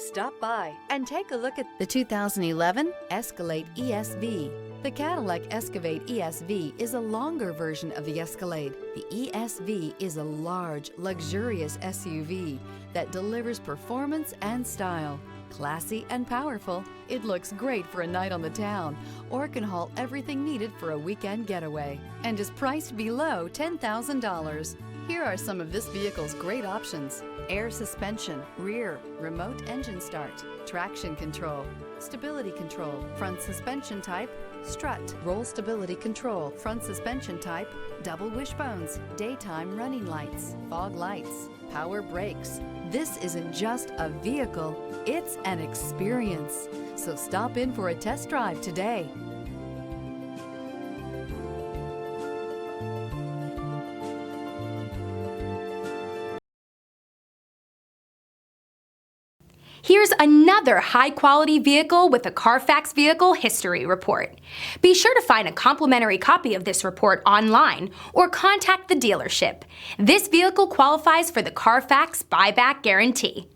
Stop by and take a look at the 2011 Escalade ESV. The Cadillac Escalade ESV is a longer version of the Escalade. The ESV is a large, luxurious SUV that delivers performance and style. Classy and powerful, it looks great for a night on the town or can haul everything needed for a weekend getaway and is priced below $10,000. Here are some of this vehicle's great options: air suspension, rear, remote engine start, traction control, stability control, front suspension type, strut, roll stability control, front suspension type, double wishbones, daytime running lights, fog lights, power brakes. This isn't just a vehicle, it's an experience. So stop in for a test drive today. Here's another high-quality vehicle with a Carfax Vehicle History Report. Be sure to find a complimentary copy of this report online or contact the dealership. This vehicle qualifies for the Carfax Buyback Guarantee.